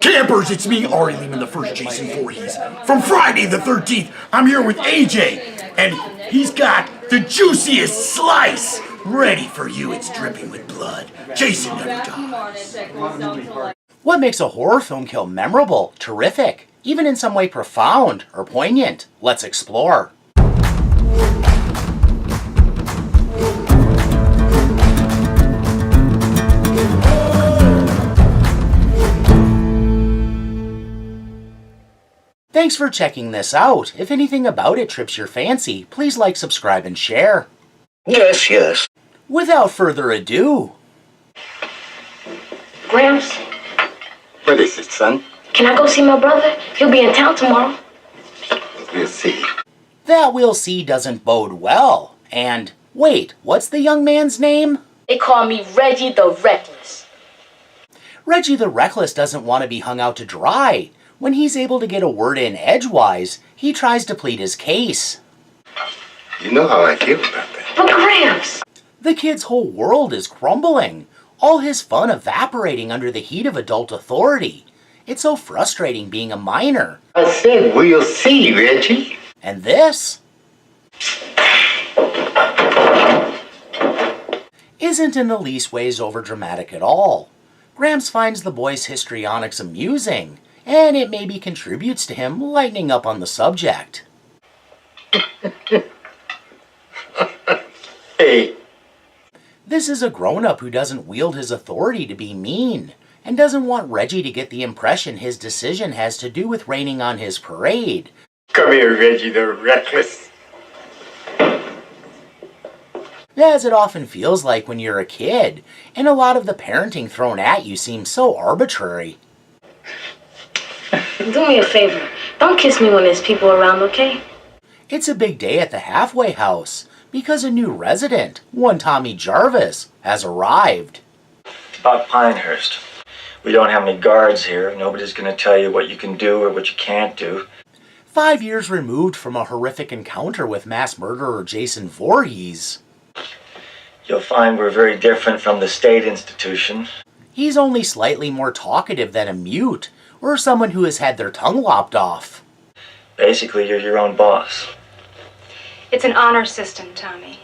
Campers, it's me, Ari Lehman, the first Jason Voorhees. From Friday the 13th, I'm here with AJ, and he's got the juiciest slice ready for you. It's dripping with blood. Jason never dies. What makes a horror film kill memorable, terrific, even in some way profound or poignant? Let's explore. Thanks for checking this out. If anything about it trips your fancy, please like, subscribe, and share. Yes. Without further ado. Gramps, What is it, son? can I go see my brother? He'll be in town tomorrow. We'll see. That we'll see doesn't bode well. And, wait, what's the young man's name? They call me Reggie the Reckless. Reggie the Reckless doesn't want to be hung out to dry. When he's able to get a word in edgewise, he tries to plead his case. You know how I feel about that. But Gramps! The kid's whole world is crumbling, all his fun evaporating under the heat of adult authority. It's so frustrating being a minor. I said we'll see, Reggie. And this isn't in the least ways overdramatic at all. Gramps finds the boy's histrionics amusing, and it maybe contributes to him lightening up on the subject. Hey. This is a grown-up who doesn't wield his authority to be mean, and doesn't want Reggie to get the impression his decision has to do with raining on his parade. Come here, Reggie the Reckless. As it often feels like when you're a kid, and a lot of the parenting thrown at you seems so arbitrary. Do me a favor. Don't kiss me when there's people around, okay? It's a big day at the halfway house, because a new resident, one Tommy Jarvis, has arrived. About Pinehurst. We don't have any guards here. Nobody's going to tell you what you can do or what you can't do. 5 years removed from a horrific encounter with mass murderer Jason Voorhees. You'll find we're very different from the state institution. He's only slightly more talkative than a mute, or someone who has had their tongue lopped off. Basically, you're your own boss. It's an honor system, Tommy.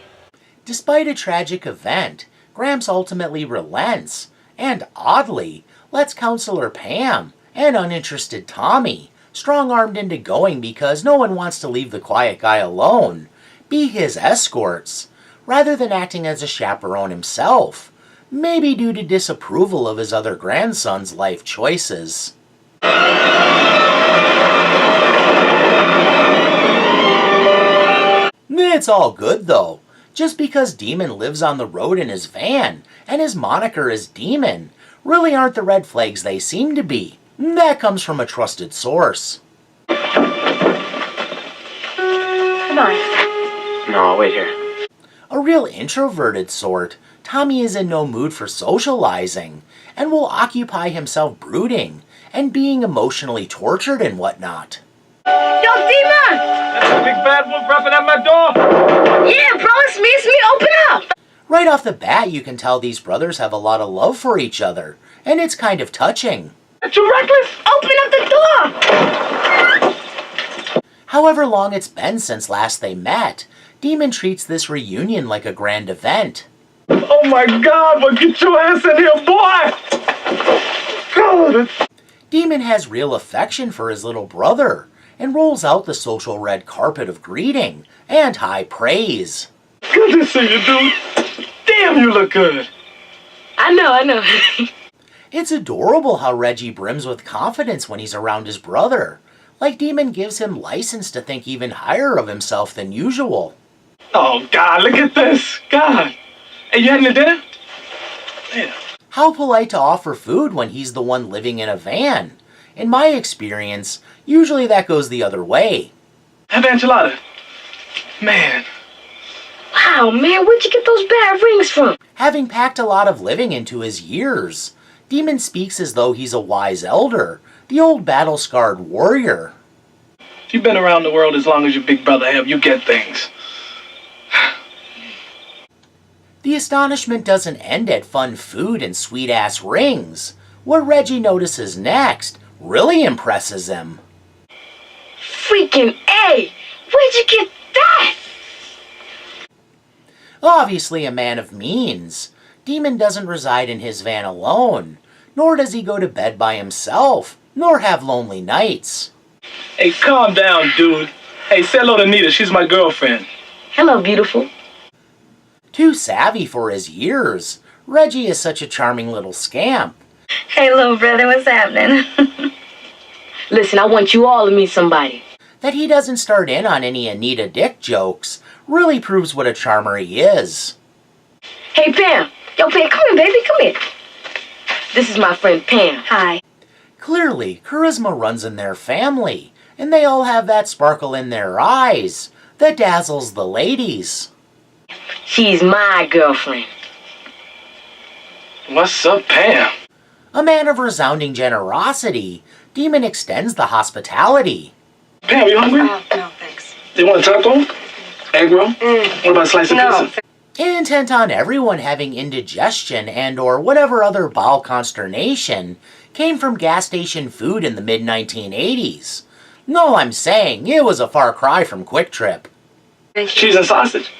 Despite a tragic event, Gramps ultimately relents, and oddly, lets Counselor Pam and uninterested Tommy, strong-armed into going because no one wants to leave the quiet guy alone, be his escorts, rather than acting as a chaperone himself, maybe due to disapproval of his other grandson's life choices. It's all good though. Just because Demon lives on the road in his van, and his moniker is Demon, really aren't the red flags they seem to be. That comes from a trusted source. Come on. No, I'll wait here. A real introverted sort, Tommy is in no mood for socializing, and will occupy himself brooding, and being emotionally tortured and whatnot. Yo, Demon! That's a big bad wolf rapping at my door! Yeah, bro, it's me, open up! Right off the bat, you can tell these brothers have a lot of love for each other, and it's kind of touching. It's you reckless? Open up the door! However long it's been since last they met, Demon treats this reunion like a grand event. Oh my God, well get your ass in here, boy! God, Demon has real affection for his little brother, and rolls out the social red carpet of greeting and high praise. good to see you, dude. Damn, you look good. I know. It's adorable how Reggie brims with confidence when he's around his brother, like Demon gives him license to think even higher of himself than usual. Oh, God, look at this. God. Hey, you having a dinner? Yeah. How polite to offer food when he's the one living in a van. In my experience, usually that goes the other way. Have enchilada. Man. Wow, man, where'd you get those bad rings from? Having packed a lot of living into his years, Demon speaks as though he's a wise elder, the old battle-scarred warrior. If you've been around the world as long as your big brother have, you get things. The astonishment doesn't end at fun food and sweet-ass rings. What Reggie notices next really impresses him. Freaking A! Where'd you get that? Obviously a man of means, Demon doesn't reside in his van alone, nor does he go to bed by himself, nor have lonely nights. Hey, calm down, dude. Hey, say hello to Nita. She's my girlfriend. Hello, beautiful. Too savvy for his years, Reggie is such a charming little scamp. Hey, little brother, what's happening? Listen, I want you all to meet somebody. That he doesn't start in on any Anita Dick jokes really proves what a charmer he is. Hey, Pam. Yo, Pam, come here, baby, come here. This is my friend Pam. Hi. Clearly, charisma runs in their family, and they all have that sparkle in their eyes that dazzles the ladies. She's my girlfriend. What's up, Pam? A man of resounding generosity, Demon extends the hospitality. Pam, you hungry? No, thanks. Do you want a taco? Egg roll? What about a slice of pizza? Intent on everyone having indigestion and or whatever other bowel consternation came from gas station food in the mid-1980s. No, I'm saying it was a far cry from Quick Trip. Cheese and sausage.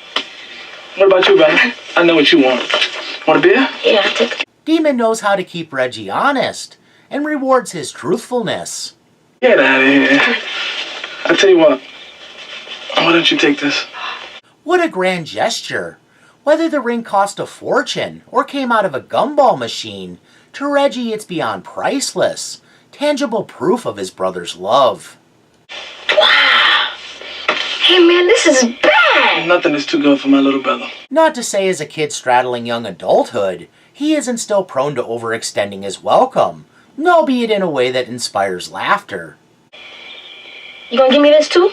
What about you, brother? I know what you want. Want a beer? Yeah, I'll take it. Demon knows how to keep Reggie honest and rewards his truthfulness. Get out of here. I tell you what. Why don't you take this? What a grand gesture. Whether the ring cost a fortune or came out of a gumball machine, to Reggie it's beyond priceless. Tangible proof of his brother's love. Wow. Hey, man, this is bad. Nothing is too good for my little brother. Not to say as a kid straddling young adulthood, he isn't still prone to overextending his welcome, albeit in a way that inspires laughter. You gonna give me this too?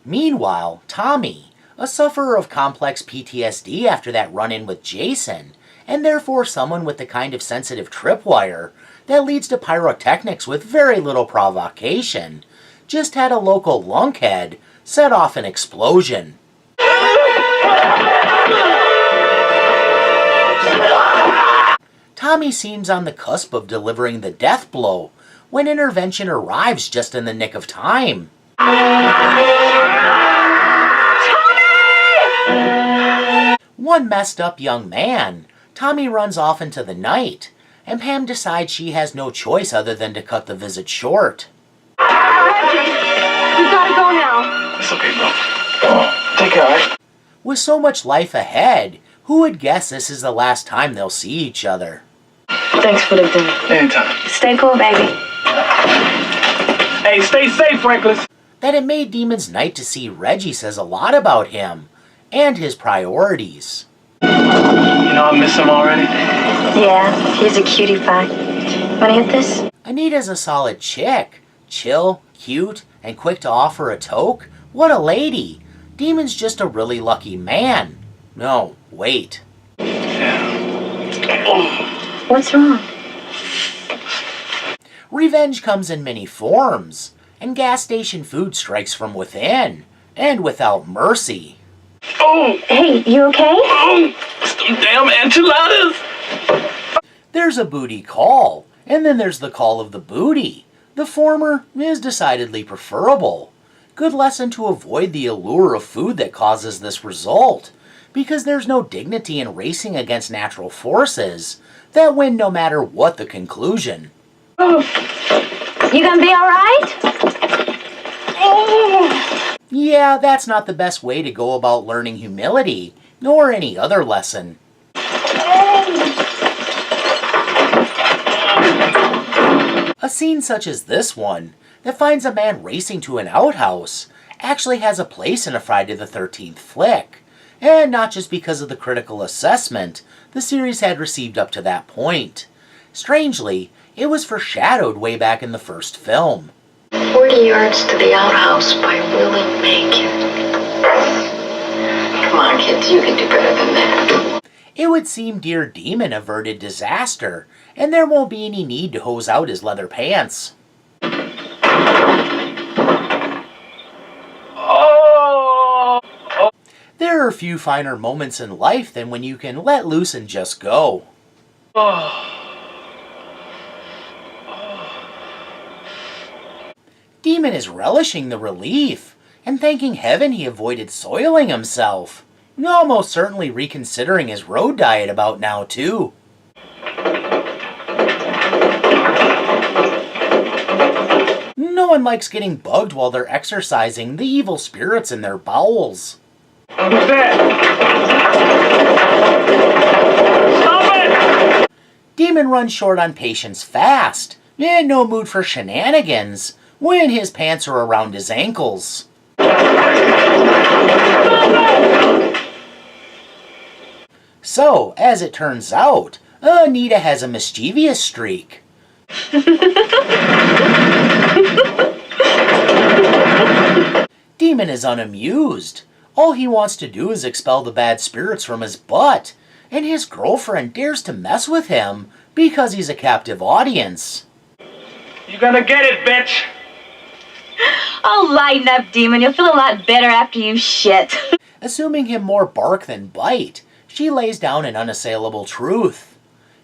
Meanwhile, Tommy, a sufferer of complex PTSD after that run-in with Jason, and therefore someone with the kind of sensitive tripwire that leads to pyrotechnics with very little provocation, just had a local lunkhead set off an explosion. Tommy seems on the cusp of delivering the death blow when intervention arrives just in the nick of time. One messed up young man, Tommy runs off into the night, and Pam decides she has no choice other than to cut the visit short. We gotta go now. It's okay, bro. Take care, alright? With so much life ahead, who would guess this is the last time they'll see each other? Thanks for the dinner. Anytime. Stay cool, baby. Hey, stay safe, Franklin. That it made Demon's night to see Reggie says a lot about him and his priorities. You know I miss him already. Yeah, he's a cutie pie. Wanna hit this? Anita's a solid chick. Chill, cute, and quick to offer a toke. What a lady. Demon's just a really lucky man. No, wait. What's wrong? Revenge comes in many forms, and gas station food strikes from within, and without mercy. Oh! Hey, you okay? Oh! Some damn enchiladas! There's a booty call, and then there's the call of the booty. The former is decidedly preferable. Good lesson to avoid the allure of food that causes this result, because there's no dignity in racing against natural forces that win no matter what the conclusion. You gonna be alright? Yeah, that's not the best way to go about learning humility, nor any other lesson. A scene such as this one, that finds a man racing to an outhouse, actually has a place in a Friday the 13th flick, and not just because of the critical assessment the series had received up to that point. Strangely, it was foreshadowed way back in the first film. 40 yards to the outhouse by Willie Macon. Come on, kids, you can do better than that. It would seem Dear Demon averted disaster, and there won't be any need to hose out his leather pants. There are few finer moments in life than when you can let loose and just go. Demon is relishing the relief and thanking heaven he avoided soiling himself. Almost certainly reconsidering his road diet about now, too. No one likes getting bugged while they're exercising the evil spirits in their bowels. Who's that? Stop it! Demon runs short on patience fast, in no mood for shenanigans, when his pants are around his ankles. So, as it turns out, Anita has a mischievous streak. Demon is unamused. All he wants to do is expel the bad spirits from his butt, and his girlfriend dares to mess with him because he's a captive audience. You gonna get it, bitch! Oh, lighten up, Demon. You'll feel a lot better after you shit. Assuming him more bark than bite, she lays down an unassailable truth.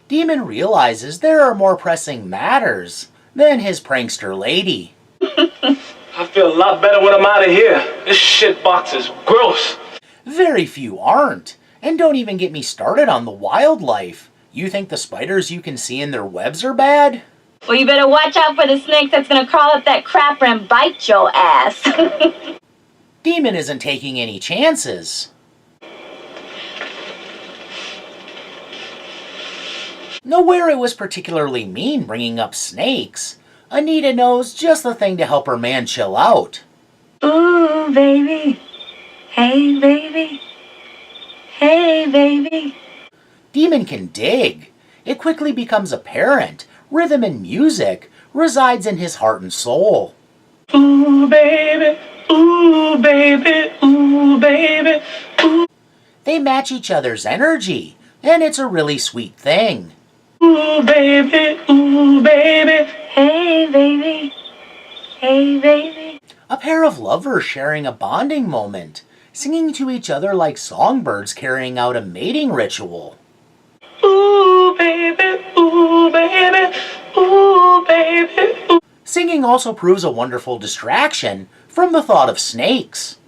Demon realizes there are more pressing matters than his prankster lady. I feel a lot better when I'm out of here. This shit box is gross. Very few aren't. And don't even get me started on the wildlife. You think the spiders you can see in their webs are bad? Well, you better watch out for the snake that's gonna crawl up that crapper and bite your ass. Demon isn't taking any chances. Nowhere it was particularly mean bringing up snakes. Anita knows just the thing to help her man chill out. Ooh, baby. Hey, baby. Hey, baby. Demon can dig. It quickly becomes apparent rhythm and music resides in his heart and soul. Ooh, baby. Ooh, baby. Ooh, baby. Ooh. They match each other's energy, and it's a really sweet thing. Ooh, baby. Ooh, baby. Hey, baby. Hey, baby. A pair of lovers sharing a bonding moment, singing to each other like songbirds carrying out a mating ritual. Ooh, baby. Ooh, baby. Ooh, baby. Ooh. Singing also proves a wonderful distraction from the thought of snakes.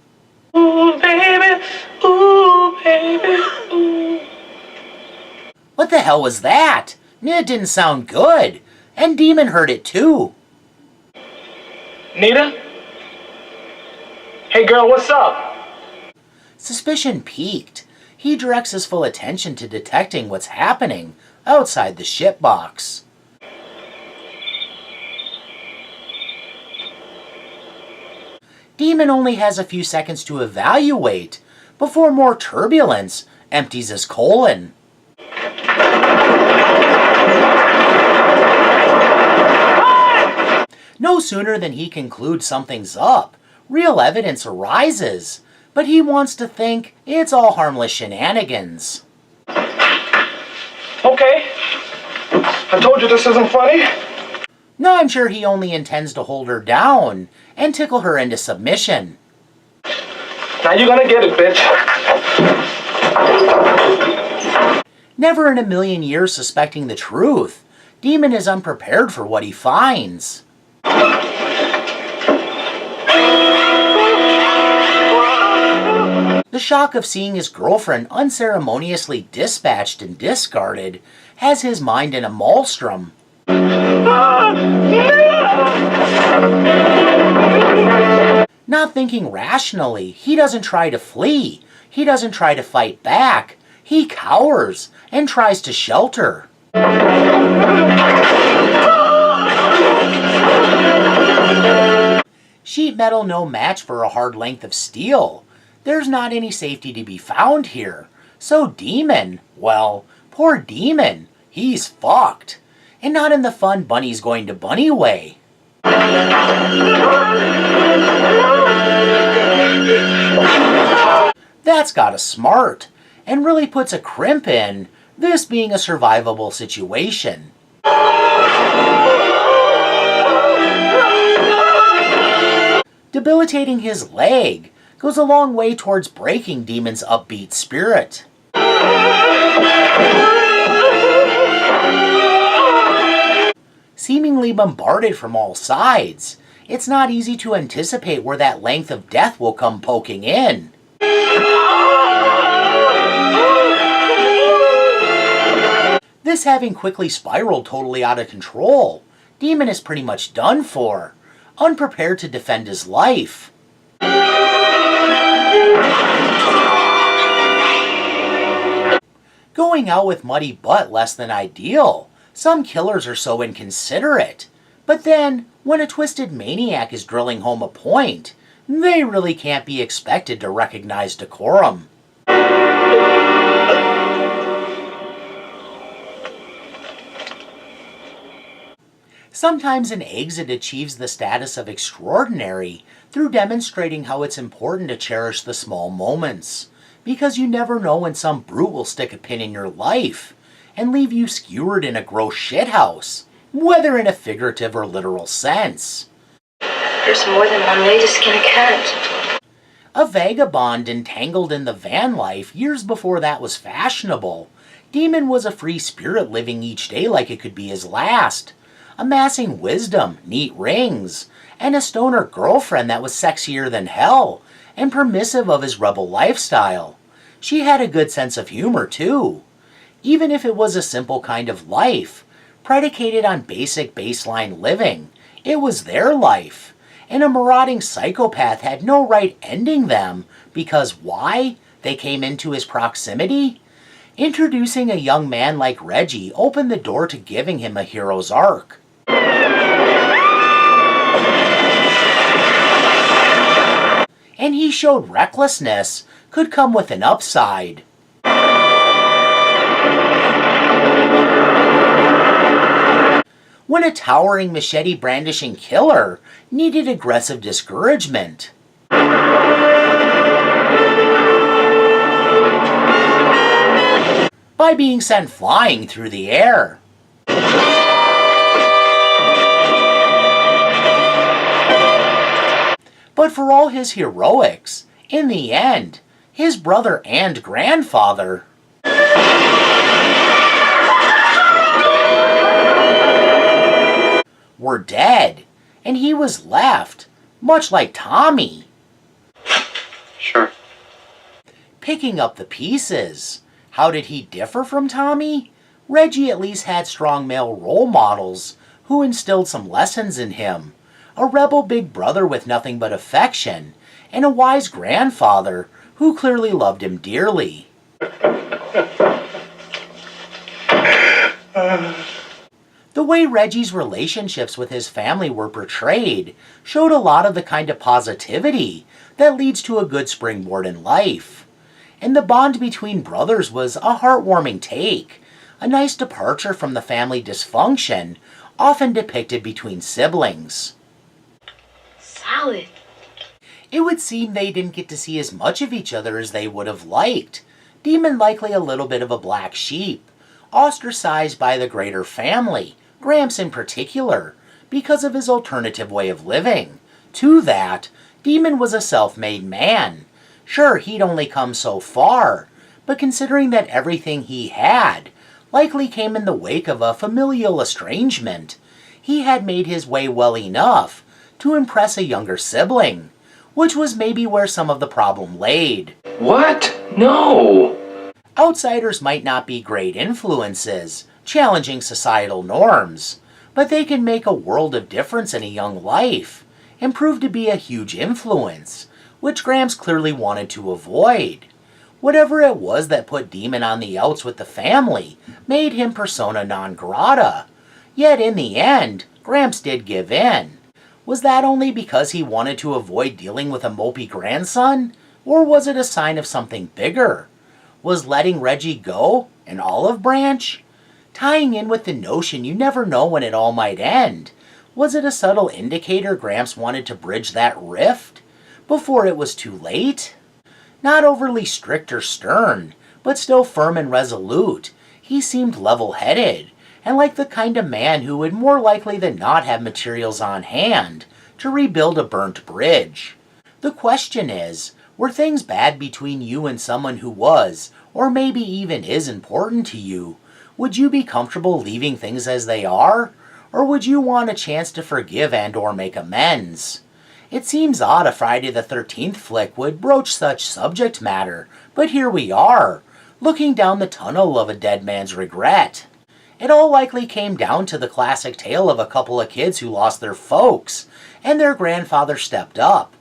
Ooh, baby. Ooh, baby. Ooh. What the hell was that? It didn't sound good. And Demon heard it too. Nita? Hey girl, what's up? Suspicion peaked. He directs his full attention to detecting what's happening outside the shipbox. Demon only has a few seconds to evaluate before more turbulence empties his colon. No sooner than he concludes something's up, real evidence arises, but he wants to think it's all harmless shenanigans. Okay. I told you this isn't funny. No, I'm sure he only intends to hold her down and tickle her into submission. Now you're gonna get it, bitch. Never in a million years suspecting the truth, Demon is unprepared for what he finds. The shock of seeing his girlfriend unceremoniously dispatched and discarded has his mind in a maelstrom. Not thinking rationally, he doesn't try to flee. He doesn't try to fight back. He cowers and tries to shelter. Sheet metal no match for a hard length of steel. There's not any safety to be found here. So Demon, well, poor Demon, he's fucked. And not in the fun bunny's going to bunny way. That's gotta smart, and really puts a crimp in this being a survivable situation. Debilitating his leg goes a long way towards breaking Demon's upbeat spirit. Seemingly bombarded from all sides, it's not easy to anticipate where that length of death will come poking in. This having quickly spiraled totally out of control, Demon is pretty much done for, unprepared to defend his life. Going out with muddy butt less than ideal. Some killers are so inconsiderate. But then, when a twisted maniac is drilling home a point, they really can't be expected to recognize decorum. Sometimes an exit achieves the status of extraordinary through demonstrating how it's important to cherish the small moments, because you never know when some brute will stick a pin in your life and leave you skewered in a gross shithouse, whether in a figurative or literal sense. There's more than one way to skin a cat. A vagabond entangled in the van life years before that was fashionable, Demon was a free spirit living each day like it could be his last, amassing wisdom, neat rings, and a stoner girlfriend that was sexier than hell and permissive of his rebel lifestyle. She had a good sense of humor too, even if it was a simple kind of life, predicated on basic baseline living. It was their life, and a marauding psychopath had no right ending them because why? They came into his proximity? Introducing a young man like Reggie opened the door to giving him a hero's arc. And he showed recklessness could come with an upside. When a towering machete-brandishing killer needed aggressive discouragement. By being sent flying through the air. But for all his heroics, in the end, his brother and grandfather were dead, and he was left, much like Tommy. Sure. Picking up the pieces. How did he differ from Tommy? Reggie at least had strong male role models who instilled some lessons in him. A rebel big brother with nothing but affection, and a wise grandfather who clearly loved him dearly. The way Reggie's relationships with his family were portrayed showed a lot of the kind of positivity that leads to a good springboard in life. And the bond between brothers was a heartwarming take, a nice departure from the family dysfunction often depicted between siblings. Solid. It would seem they didn't get to see as much of each other as they would have liked. Demon likely a little bit of a black sheep, ostracized by the greater family, Gramps in particular, because of his alternative way of living. To that, Demon was a self-made man. Sure, he'd only come so far, but considering that everything he had likely came in the wake of a familial estrangement, he had made his way well enough to impress a younger sibling, which was maybe where some of the problem laid. What? No! Outsiders might not be great influences, challenging societal norms, but they can make a world of difference in a young life, and prove to be a huge influence, which Gramps clearly wanted to avoid. Whatever it was that put Demon on the outs with the family made him persona non grata. Yet in the end, Gramps did give in. Was that only because he wanted to avoid dealing with a mopey grandson? Or was it a sign of something bigger? Was letting Reggie go an olive branch? Tying in with the notion you never know when it all might end, was it a subtle indicator Gramps wanted to bridge that rift before it was too late? Not overly strict or stern, but still firm and resolute, he seemed level-headed, and like the kind of man who would more likely than not have materials on hand to rebuild a burnt bridge. The question is, were things bad between you and someone who was, or maybe even is important to you? Would you be comfortable leaving things as they are? Or would you want a chance to forgive and or make amends? It seems odd a Friday the 13th flick would broach such subject matter, but here we are, looking down the tunnel of a dead man's regret. It all likely came down to the classic tale of a couple of kids who lost their folks, and their grandfather stepped up,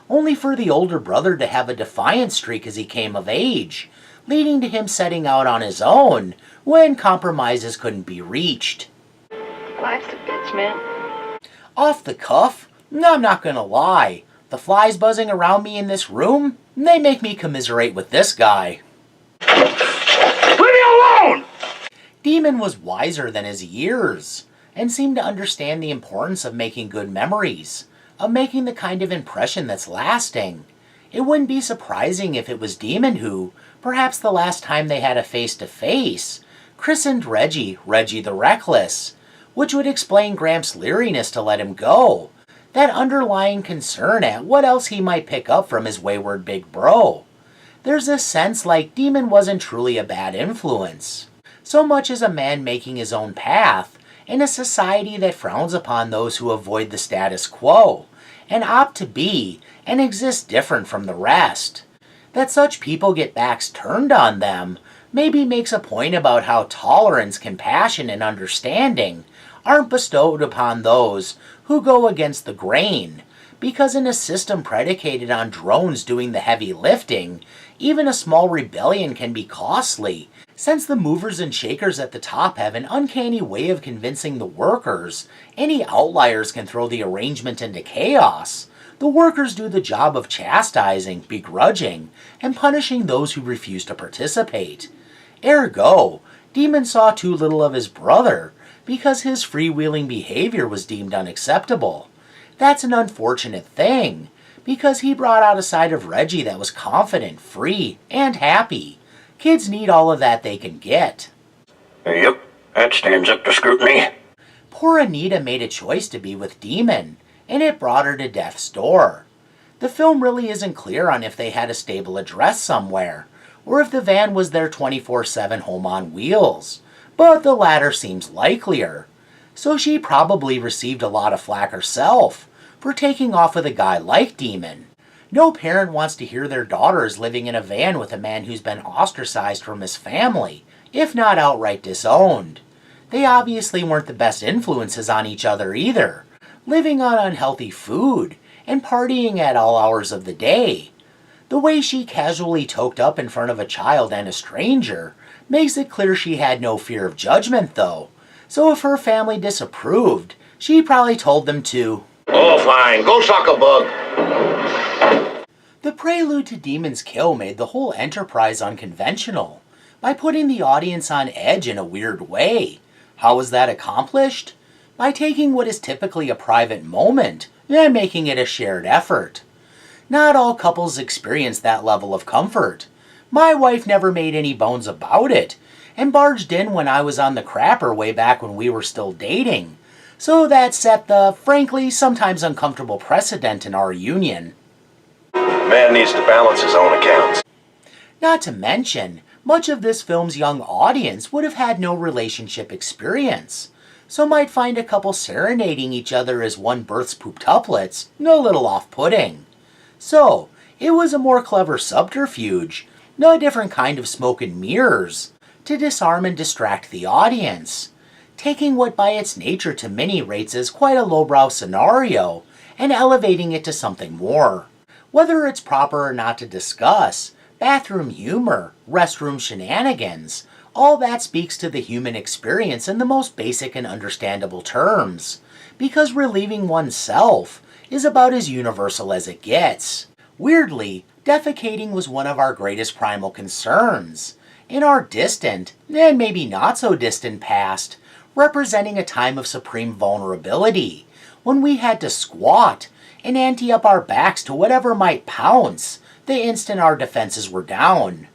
only for the older brother to have a defiant streak as he came of age, leading to him setting out on his own when compromises couldn't be reached. Life's a bitch, man. Off the cuff? No, I'm not gonna lie. The flies buzzing around me in this room, they make me commiserate with this guy. Leave me alone! Demon was wiser than his years, and seemed to understand the importance of making good memories, of making the kind of impression that's lasting. It wouldn't be surprising if it was Demon who, perhaps the last time they had a face-to-face, christened Reggie the Reckless, which would explain Gramps' leeriness to let him go, that underlying concern at what else he might pick up from his wayward big bro. There's a sense like Demon wasn't truly a bad influence, so much as a man making his own path in a society that frowns upon those who avoid the status quo, and opt to be and exist different from the rest. That such people get backs turned on them maybe makes a point about how tolerance, compassion, and understanding aren't bestowed upon those who go against the grain, because in a system predicated on drones doing the heavy lifting, even a small rebellion can be costly, since the movers and shakers at the top have an uncanny way of convincing the workers any outliers can throw the arrangement into chaos. The workers do the job of chastising, begrudging, and punishing those who refuse to participate. Ergo, Demon saw too little of his brother, because his freewheeling behavior was deemed unacceptable. That's an unfortunate thing, because he brought out a side of Reggie that was confident, free, and happy. Kids need all of that they can get. Yep, that stands up to scrutiny. Poor Anita made a choice to be with Demon, and it brought her to death's door. The film really isn't clear on if they had a stable address somewhere, or if the van was their 24/7 home on wheels, but the latter seems likelier. So she probably received a lot of flack herself for taking off with a guy like Demon. No parent wants to hear their daughter is living in a van with a man who's been ostracized from his family, if not outright disowned. They obviously weren't the best influences on each other either, living on unhealthy food and partying at all hours of the day. The way she casually toked up in front of a child and a stranger makes it clear she had no fear of judgment though, so if her family disapproved, she probably told them to, Oh, fine, go suck a bug. The prelude to Demon's kill made the whole enterprise unconventional, by putting the audience on edge in a weird way. How was that accomplished? By taking what is typically a private moment and making it a shared effort. Not all couples experience that level of comfort. My wife never made any bones about it, and barged in when I was on the crapper way back when we were still dating. So that set the, frankly, sometimes uncomfortable precedent in our union. Man needs to balance his own accounts. Not to mention, much of this film's young audience would have had no relationship experience, so might find a couple serenading each other as one births pooptuplets a little off-putting. So, it was a more clever subterfuge, a different kind of smoke and mirrors, to disarm and distract the audience, taking what by its nature to many rates as quite a lowbrow scenario, and elevating it to something more. Whether it's proper or not to discuss, bathroom humor, restroom shenanigans, all that speaks to the human experience in the most basic and understandable terms, because relieving oneself is about as universal as it gets. Weirdly, defecating was one of our greatest primal concerns, in our distant, and maybe not so distant past, representing a time of supreme vulnerability, when we had to squat and ante up our backs to whatever might pounce the instant our defenses were down.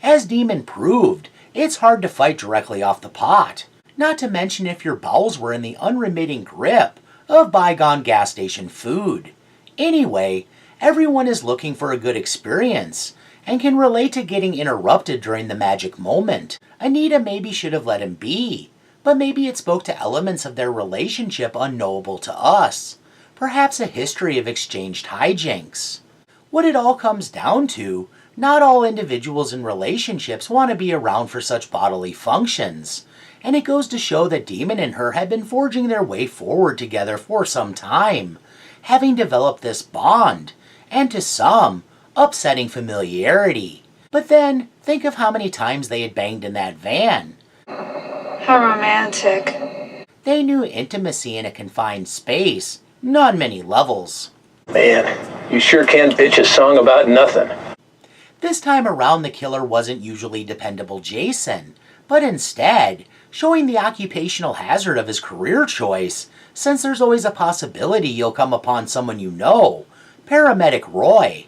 As Demon proved, it's hard to fight directly off the pot, not to mention if your bowels were in the unremitting grip of bygone gas station food. Anyway, everyone is looking for a good experience, and can relate to getting interrupted during the magic moment. Anita maybe should have let him be, But maybe it spoke to elements of their relationship unknowable to us. Perhaps a history of exchanged hijinks. What it all comes down to, not all individuals in relationships want to be around for such bodily functions. And it goes to show that Demon and her had been forging their way forward together for some time, having developed this bond, and to some, upsetting familiarity. But then, think of how many times they had banged in that van. How romantic. They knew intimacy in a confined space, not on many levels. Man, you sure can pitch a song about nothing. This time around, the killer wasn't usually dependable Jason, but instead, showing the occupational hazard of his career choice, since there's always a possibility you'll come upon someone you know, paramedic Roy.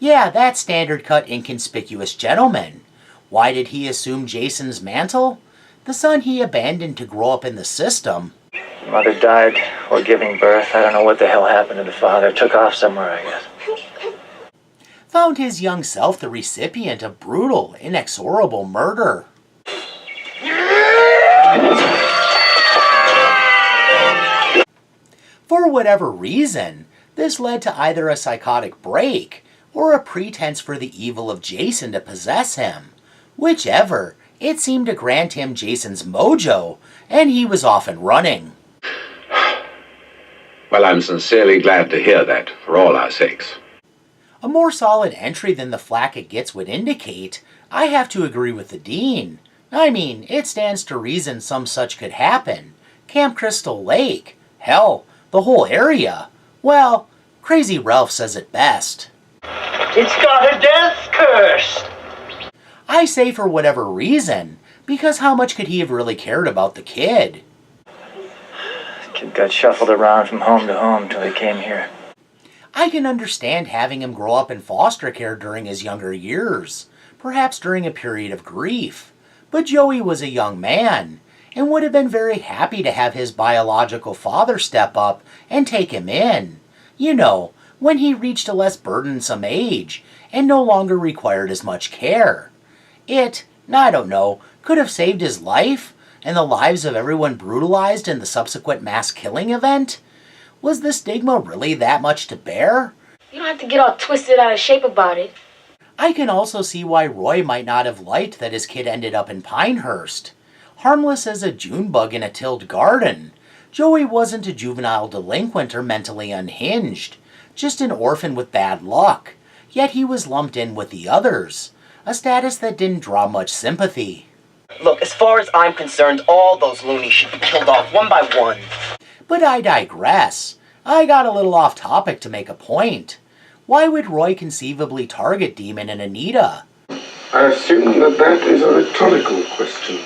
Yeah, that standard cut inconspicuous gentleman. Why did he assume Jason's mantle? The son he abandoned to grow up in the system. Mother died while giving birth. I don't know what the hell happened to the father. Took off somewhere, I guess. Found his young self the recipient of brutal, inexorable murder. For whatever reason, this led to either a psychotic break or a pretense for the evil of Jason to possess him. Whichever, it seemed to grant him Jason's mojo, and he was off and running. Well, I'm sincerely glad to hear that, for all our sakes. A more solid entry than the flack it gets would indicate, I have to agree with the Dean. I mean, it stands to reason some such could happen. Camp Crystal Lake, hell, the whole area. Well, Crazy Ralph says it best. It's got a death curse! I say for whatever reason, because how much could he have really cared about the kid? The kid got shuffled around from home to home till he came here. I can understand having him grow up in foster care during his younger years, perhaps during a period of grief. But Joey was a young man, and would have been very happy to have his biological father step up and take him in. You know, when he reached a less burdensome age, and no longer required as much care. It, I don't know, could have saved his life, and the lives of everyone brutalized in the subsequent mass killing event. Was the stigma really that much to bear? You don't have to get all twisted out of shape about it. I can also see why Roy might not have liked that his kid ended up in Pinehurst. Harmless as a June bug in a tilled garden, Joey wasn't a juvenile delinquent or mentally unhinged, just an orphan with bad luck, yet he was lumped in with the others, a status that didn't draw much sympathy. Look, as far as I'm concerned, all those loonies should be killed off one by one. But I digress. I got a little off topic to make a point. Why would Roy conceivably target Demon and Anita? I assume that is a rhetorical question.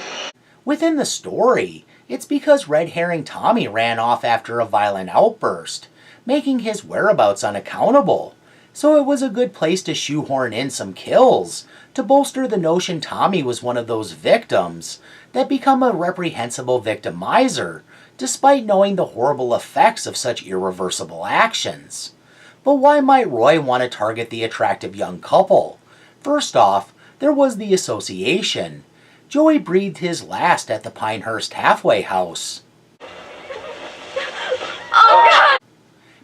Within the story, it's because Red Herring Tommy ran off after a violent outburst, making his whereabouts unaccountable. So it was a good place to shoehorn in some kills, to bolster the notion Tommy was one of those victims that become a reprehensible victimizer, despite knowing the horrible effects of such irreversible actions. But why might Roy want to target the attractive young couple? First off, there was the association. Joey breathed his last at the Pinehurst halfway house. Oh, God!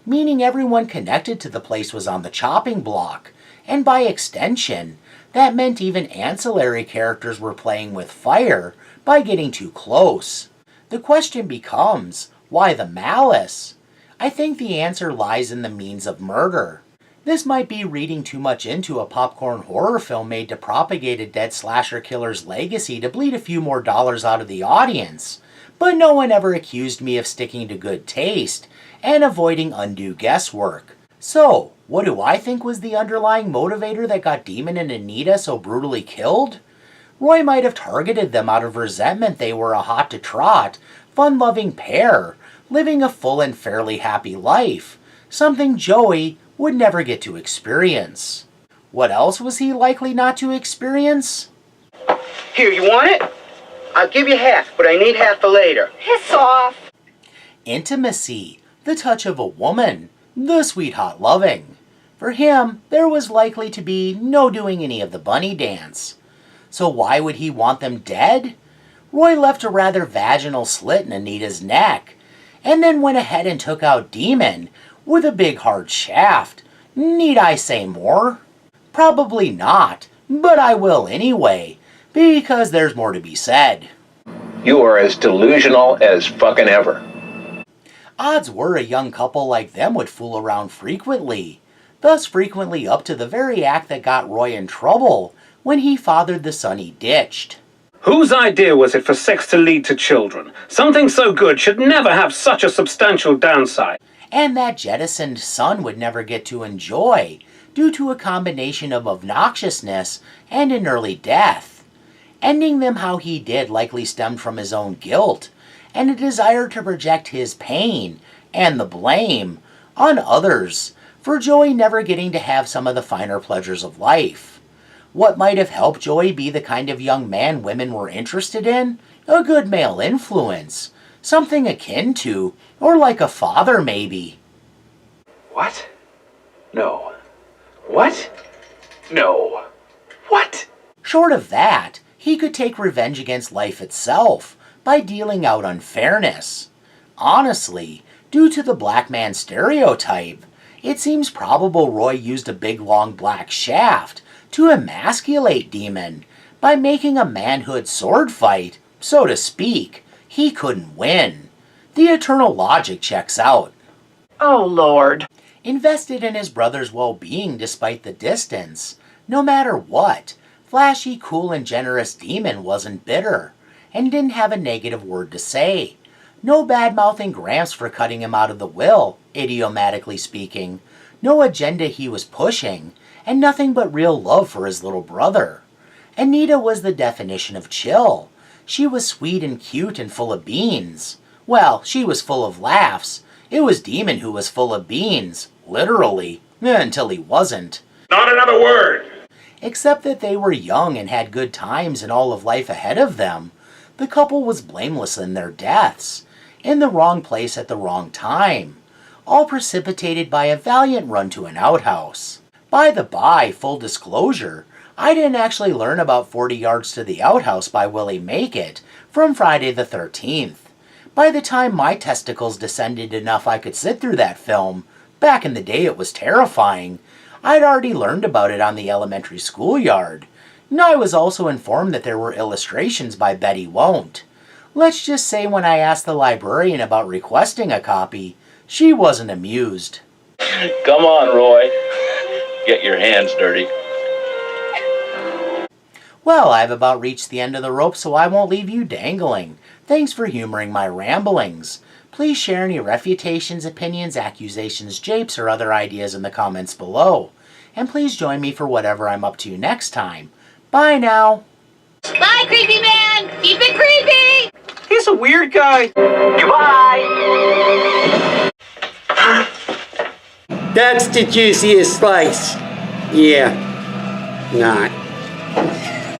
Meaning everyone connected to the place was on the chopping block, and by extension, that meant even ancillary characters were playing with fire by getting too close. The question becomes, why the malice? I think the answer lies in the means of murder. This might be reading too much into a popcorn horror film made to propagate a dead slasher killer's legacy to bleed a few more dollars out of the audience, but no one ever accused me of sticking to good taste and avoiding undue guesswork. So, what do I think was the underlying motivator that got Demon and Anita so brutally killed? Roy might have targeted them out of resentment they were a hot-to-trot, fun-loving pair, living a full and fairly happy life, something Joey would never get to experience. What else was he likely not to experience? Here, you want it? I'll give you half, but I need half for later. Piss off! Intimacy, the touch of a woman, the sweet hot loving. For him, there was likely to be no doing any of the bunny dance. So why would he want them dead? Roy left a rather vaginal slit in Anita's neck, and then went ahead and took out Demon with a big hard shaft. Need I say more? Probably not, but I will anyway, because there's more to be said. You are as delusional as fucking ever. Odds were a young couple like them would fool around frequently, thus frequently up to the very act that got Roy in trouble when he fathered the son he ditched. Whose idea was it for sex to lead to children? Something so good should never have such a substantial downside. And that jettisoned son would never get to enjoy, due to a combination of obnoxiousness and an early death. Ending them how he did likely stemmed from his own guilt, and a desire to project his pain, and the blame, on others, for Joey never getting to have some of the finer pleasures of life. What might have helped Joey be the kind of young man women were interested in? A good male influence. Something akin to, or like a father maybe. What? No. What? No. What? Short of that, he could take revenge against life itself by dealing out unfairness. Honestly, due to the black man stereotype, it seems probable Roy used a big long black shaft to emasculate Demon by making a manhood sword fight, so to speak, he couldn't win. The eternal logic checks out. Oh, Lord. Invested in his brother's well-being despite the distance, no matter what, flashy, cool, and generous Demon wasn't bitter, and didn't have a negative word to say. No bad-mouthing Gramps for cutting him out of the will, idiomatically speaking, no agenda he was pushing, and nothing but real love for his little brother. Anita was the definition of chill. She was sweet and cute and full of beans. Well, she was full of laughs. It was Demon who was full of beans, literally, until he wasn't. Not another word! Except that they were young and had good times and all of life ahead of them. The couple was blameless in their deaths, in the wrong place at the wrong time, all precipitated by a valiant run to an outhouse. By the by, full disclosure, I didn't actually learn about 40 Yards to the Outhouse by Willie Make It from Friday the 13th. By the time my testicles descended enough I could sit through that film, back in the day it was terrifying, I'd already learned about it on the elementary schoolyard. And I was also informed that there were illustrations by Betty Won't. Let's just say when I asked the librarian about requesting a copy, she wasn't amused. Come on, Roy. Get your hands dirty. Well, I've about reached the end of the rope, so I won't leave you dangling. Thanks for humoring my ramblings. Please share any refutations, opinions, accusations, japes, or other ideas in the comments below. And please join me for whatever I'm up to next time. Bye now. Bye, creepy man. Keep it creepy. He's a weird guy. Goodbye. That's the juiciest slice. Yeah. Not.